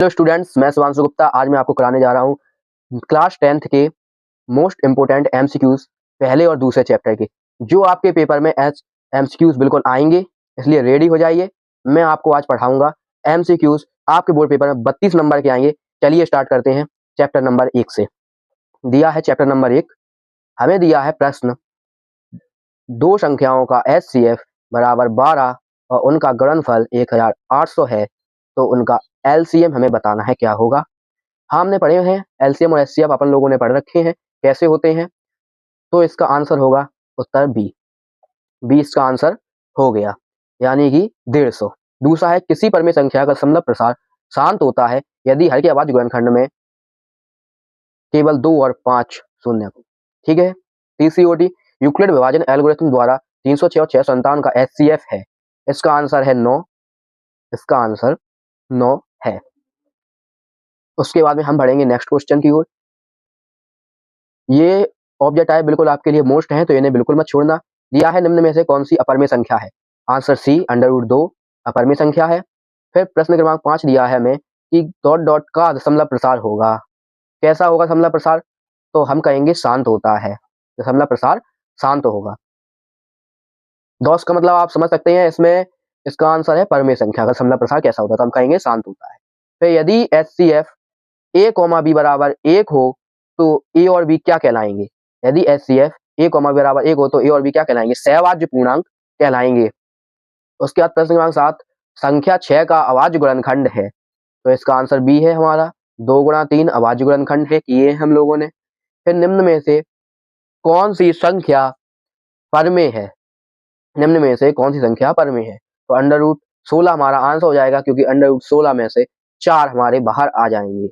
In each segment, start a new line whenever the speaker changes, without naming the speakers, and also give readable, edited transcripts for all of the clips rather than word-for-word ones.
Hello students, मैं शिवांशु गुप्ता। आज मैं आपको कराने जा रहा हूँ क्लास 10th के मोस्ट इंपोर्टेंट एमसीक्यूज पहले और दूसरे चैप्टर के, जो आपके पेपर में एमसीक्यूज बिल्कुल आएंगे। इसलिए रेडी हो जाइए। मैं आपको आज पढ़ाऊंगा एमसीक्यूज। आपके बोर्ड पेपर में 32 नंबर के आएंगे। चलिए स्टार्ट करते हैं चैप्टर नंबर 1 से। दिया है चैप्टर नंबर 1, हमें दिया है प्रश्न, दो संख्याओं का एचसीएफ बराबर 12 और उनका गुणनफल 1800 है, तो उनका एलसीएम हमें बताना है क्या होगा। हमने पढ़े हैं एलसीएम और एचसीएफ, अपन लोगों ने पढ़ रखे हैं कैसे होते हैं। तो इसका आंसर होगा उत्तर बी। इसका आंसर हो गया, यानी कि 150। दूसरा है, किसी परमेय संख्या का दशमलव प्रसार शांत होता है यदि हर के अभाज्य गुणनखंड में केवल 2 और 5 शून्य हो। ठीक है। तीसरी ओटी, यूक्लिड विभाजन एल्गोरिथम द्वारा 306 और 657 का एचसीएफ है। इसका आंसर है 9। इसका आंसर 9 है। उसके बाद में हम बढ़ेंगे नेक्स्ट क्वेश्चन की ओर। ये ऑब्जेक्ट आए बिल्कुल आपके लिए मोस्ट है, तो इन्हें बिल्कुल मत छोड़ना। दिया है, निम्न में से कौन सी अपरमेय संख्या है। आंसर सी, √2 अपरमेय संख्या है। फिर प्रश्न क्रमांक 5 दिया है हमें कि डॉट डॉट का दशमलव प्रसार होगा। कैसा होगा दशमलव प्रसार? तो हम कहेंगे शांत होता है। दशमलव प्रसार शांत होगा। डॉट्स का मतलब आप समझ सकते हैं। इसमें इसका आंसर है परमेय संख्या का दशमलव प्रसार कैसा होता है, तो हम कहेंगे शांत होता है। फिर यदि एचसीएफ a, b बराबर 1 हो तो a और b क्या कहलाएंगे। यदि एचसीएफ a, b बराबर 1 हो तो a और b क्या कहलाएंगे, सहअभाज्य पूर्णांक कहलाएंगे। उसके बाद प्रश्न क्रमांक 7, संख्या 6 का अभाज्य गुणनखंड है, तो इसका आंसर बी है हमारा। 2 गुणा 3 अभाज्य गुणनखंड है, किए हम लोगों ने। फिर निम्न में से कौन सी संख्या परमेय है। निम्न में से कौन सी संख्या परमेय है, तो √16 हमारा आंसर हो जाएगा, क्योंकि √16 में से 4 हमारे बाहर आ जाएंगे।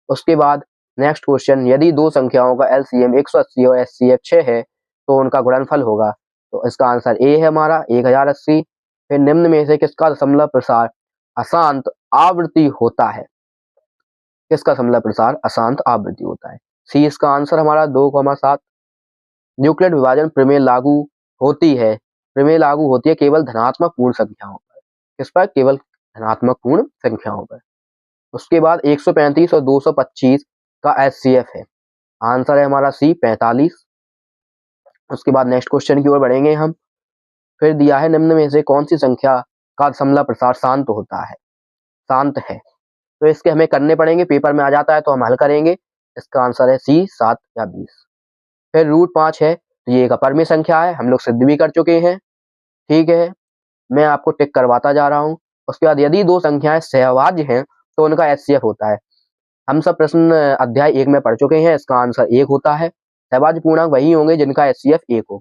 उसके बाद नेक्स्ट क्वेश्चन, यदि दो संख्याओं का एलसीएम 180 और एचसीएफ 6 है तो उनका गुणनफल होगा, तो इसका आंसर ए है हमारा, 1080। फिर निम्न में से किसका दशमलव प्रसार अशांत आवृत्ति होता है। किसका दशमलव प्रसार अशांत आवृत्ति होता है। सी इसका आंसर हमारा 2,7। न्यूक्लियर विभाजन प्रमेय लागू होती है। प्रमेय लागू होती है केवल धनात्मक पूर्ण संख्याओं पर। किस पर? केवल धनात्मक पूर्ण संख्याओं पर। उसके बाद 135 और 225 का एचसीएफ है। आंसर है हमारा सी, 45। उसके बाद नेक्स्ट क्वेश्चन की ओर बढ़ेंगे हम। फिर दिया है, निम्न में से कौन सी संख्या का दशमलव प्रसार शांत होता है, शांत है। तो इसके हमें करने पड़ेंगे, पेपर में आ जाता है तो हम हल करेंगे। इसका आंसर है सी, 7 या 20। फिर √5 है, तो ये एक अपरमेय संख्या है, हम लोग सिद्ध भी कर चुके हैं। ठीक है, मैं आपको टिक करवाता जा रहा हूँ। उसके बाद यदि दो संख्याएं सहअभाज्य हैं तो उनका एचसीएफ होता है। हम सब प्रश्न अध्याय 1 में पढ़ चुके हैं। इसका आंसर 1 होता है। सहअभाज्य पूर्णांक वही होंगे जिनका एचसीएफ 1 हो।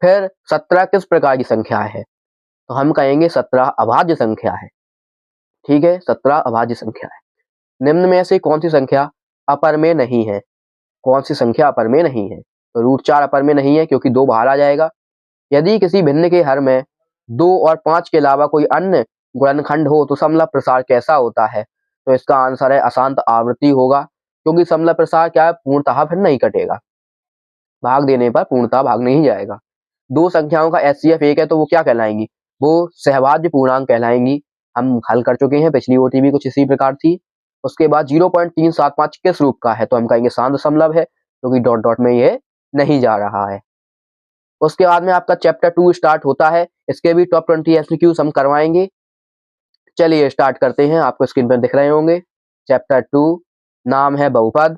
फिर 17 किस प्रकार की संख्या है, तो हम कहेंगे 17 अभाज्य संख्या है। ठीक है, 17 अभाज्य संख्या है। निम्न में से कौन सी संख्या अपरमेय नहीं है। कौन सी संख्या अपरमेय नहीं है, तो √4 अपरमेय नहीं है, क्योंकि 2 बाहर आ जाएगा। यदि किसी भिन्न के हर में 2 और 5 के अलावा कोई अन्य गुणनखंड हो तो समलव प्रसार कैसा होता है, तो इसका आंसर है अशांत आवृत्ति होगा, क्योंकि समलव प्रसार क्या है, पूर्णतः फिर नहीं कटेगा। भाग देने पर पूर्णतः भाग नहीं जाएगा। दो संख्याओं का एचसीएफ 1 है तो वो क्या कहलाएंगी, वो सहभाज्य पूर्णांक कहलाएंगी। हम हल कर चुके हैं, पिछली ओटी भी कुछ इसी प्रकार थी। उसके बाद 0.375 किस रूप का है, तो हम कहेंगे शांत दशमलव है, क्योंकि डॉट डॉट में ये नहीं जा रहा है। उसके बाद में आपका चैप्टर 2 स्टार्ट होता है। इसके भी टॉप 20 एमसीक्यूज हम करवाएंगे। चलिए स्टार्ट करते हैं, आपको स्क्रीन पर दिख रहे होंगे। चैप्टर 2 नाम है बहुपद।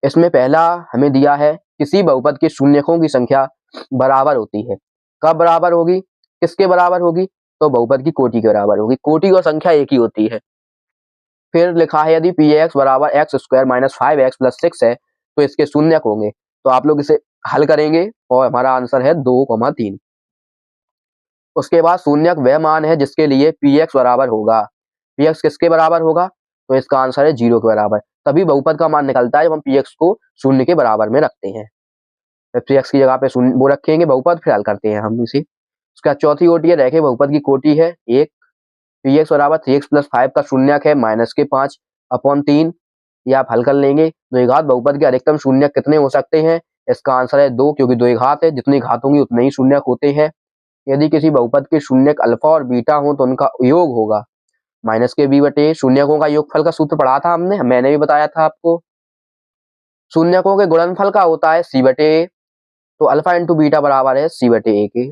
इसमें पहला हमें दिया है, किसी बहुपद के शून्यकों की संख्या बराबर होती है। कब बराबर होगी, किसके बराबर होगी, तो बहुपद की कोटि के बराबर होगी। कोटि और संख्या एक ही होती है। फिर लिखा है, यदि px बराबर x² - 5x + 6 है तो इसके शून्यक होंगे। तो आप लोग इसे हल करेंगे और हमारा आंसर है 2,3। उसके बाद शून्यक वह मान है जिसके लिए px बराबर होगा। px किसके बराबर होगा, तो इसका आंसर है 0 के बराबर। तभी बहुपद का मान निकलता है जब हम px को 0 के बराबर में रखते हैं। px की जगह पे शून्य वो रखेंगे बहुपद, फिर हल करते हैं हम इसे। उसका चौथी ओटी है, रेखे बहुपद की कोटि है 1। px बराबर 3x + 5 का शून्यक है -5/3। ये आप हल कर लेंगे। द्विघात बहुपद के अधिकतम शून्यक कितने हो सकते हैं, इसका आंसर है 2, क्योंकि द्विघात है, जितनी घात होंगी उतने ही शून्यक होते हैं। यदि किसी बहुपद के शून्यक अल्फा और बीटा हो तो उनका योग होगा, माइनस के बी बटे शून्यकों का योगफल का सूत्र पढ़ा था हमने, मैंने भी बताया था आपको। शून्यकों के गुणनफल का होता है सी बटे ए, तो अल्फा इंटू बीटा बराबर है सी बटे ए के।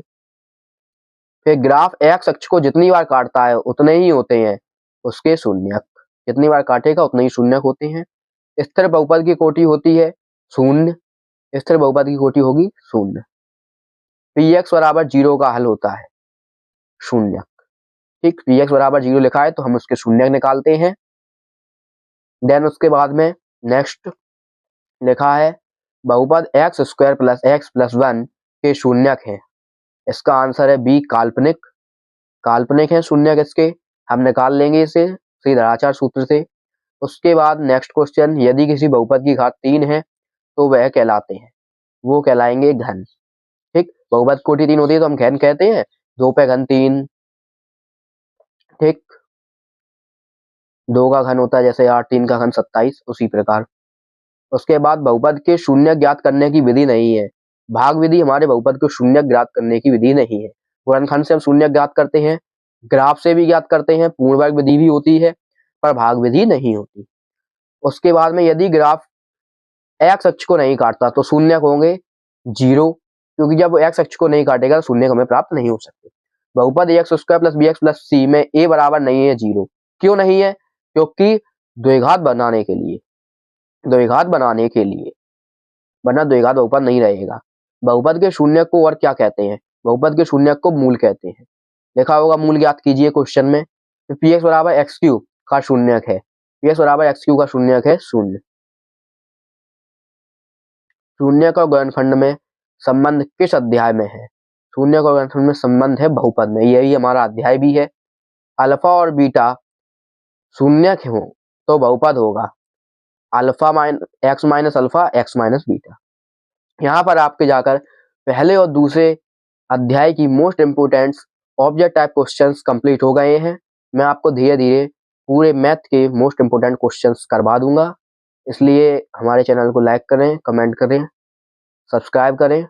फिर ग्राफ एक्स अक्ष को जितनी बार काटता है उतने ही होते हैं उसके शून्यक, जितनी बार काटेगा उतने ही शून्यक होते हैं। स्थिर बहुपद की कोटि होती है शून्य, स्थिर बहुपद की कोटि होगी शून्य। पी एक्स बराबर 0 का हल होता है शून्यक। ठीक, पी एक्स बराबर 0 लिखा है तो हम उसके शून्यक निकालते हैं। देन उसके बाद में नेक्स्ट लिखा है बहुपद x square plus x plus 1 के शून्यक हैं। इसका आंसर है बी काल्पनिक, काल्पनिक है शून्यक इसके, हम निकाल लेंगे इसे श्रीधराचार्य सूत्र से। उसके बाद नेक्स्ट क्वेश्चन, यदि किसी बहुपद की घात 3 है तो वह कहलाते हैं, वो कहलाएंगे घन। ठीक, बहुपद कोटि 3 होती है तो हम घन कहते हैं, 2 पे घन 3। ठीक, 2 का घन होता है जैसे 8, 3 का घन 27, उसी प्रकार। उसके बाद बहुपद के शून्य ज्ञात करने की विधि नहीं है, भाग विधि हमारे बहुपद को शून्य ज्ञात करने की विधि नहीं है। गुणनखंड से हम शून्य ज्ञात करते हैं, ग्राफ से भी ज्ञात करते हैं, पूर्ण वर्ग विधि भी होती है, पर भाग विधि नहीं होती। उसके बाद में यदि ग्राफ एक्स अक्ष को नहीं काटता तो शून्यक होंगे 0, क्योंकि जब एक्स अक्ष को नहीं काटेगा तो शून्यक हमें प्राप्त नहीं हो सकते। बहुपद x square plus b x plus c में ए बराबर नहीं है 0, क्यों नहीं है? क्योंकि द्विघात बनाने के लिए, द्विघात बनाने के लिए, वरना द्विघात बहुपद नहीं रहेगा। बहुपद के शून्यक को और क्या कहते हैं? बहुपद के शून्यक को मूल कहते हैं। देखा होगा, मूल ज्ञात कीजिए क्वेश्चन में। पी एक्स बराबर एक्स क्यूब का शून्यक है, पी एक्स बराबर एक्स क्यूब का शून्यक है 0। शून्यक और गुणनखंड में संबंध किस अध्याय में है? शून्यक और गुणनखंड में संबंध है बहुपद में, यही हमारा अध्याय भी है। अल्फा और बीटा शून्यक हो तो बहुपद होगा alpha x minus alpha x minus beta. यहाँ पर आपके जाकर पहले और दूसरे अध्याय की most important object type questions complete हो गए हैं। मैं आपको धीरे धीरे पूरे मैथ के मोस्ट इंपोर्टेंट क्वेश्चंस करवा दूंगा, इसलिए हमारे चैनल को लाइक करें, कमेंट करें, सब्सक्राइब करें।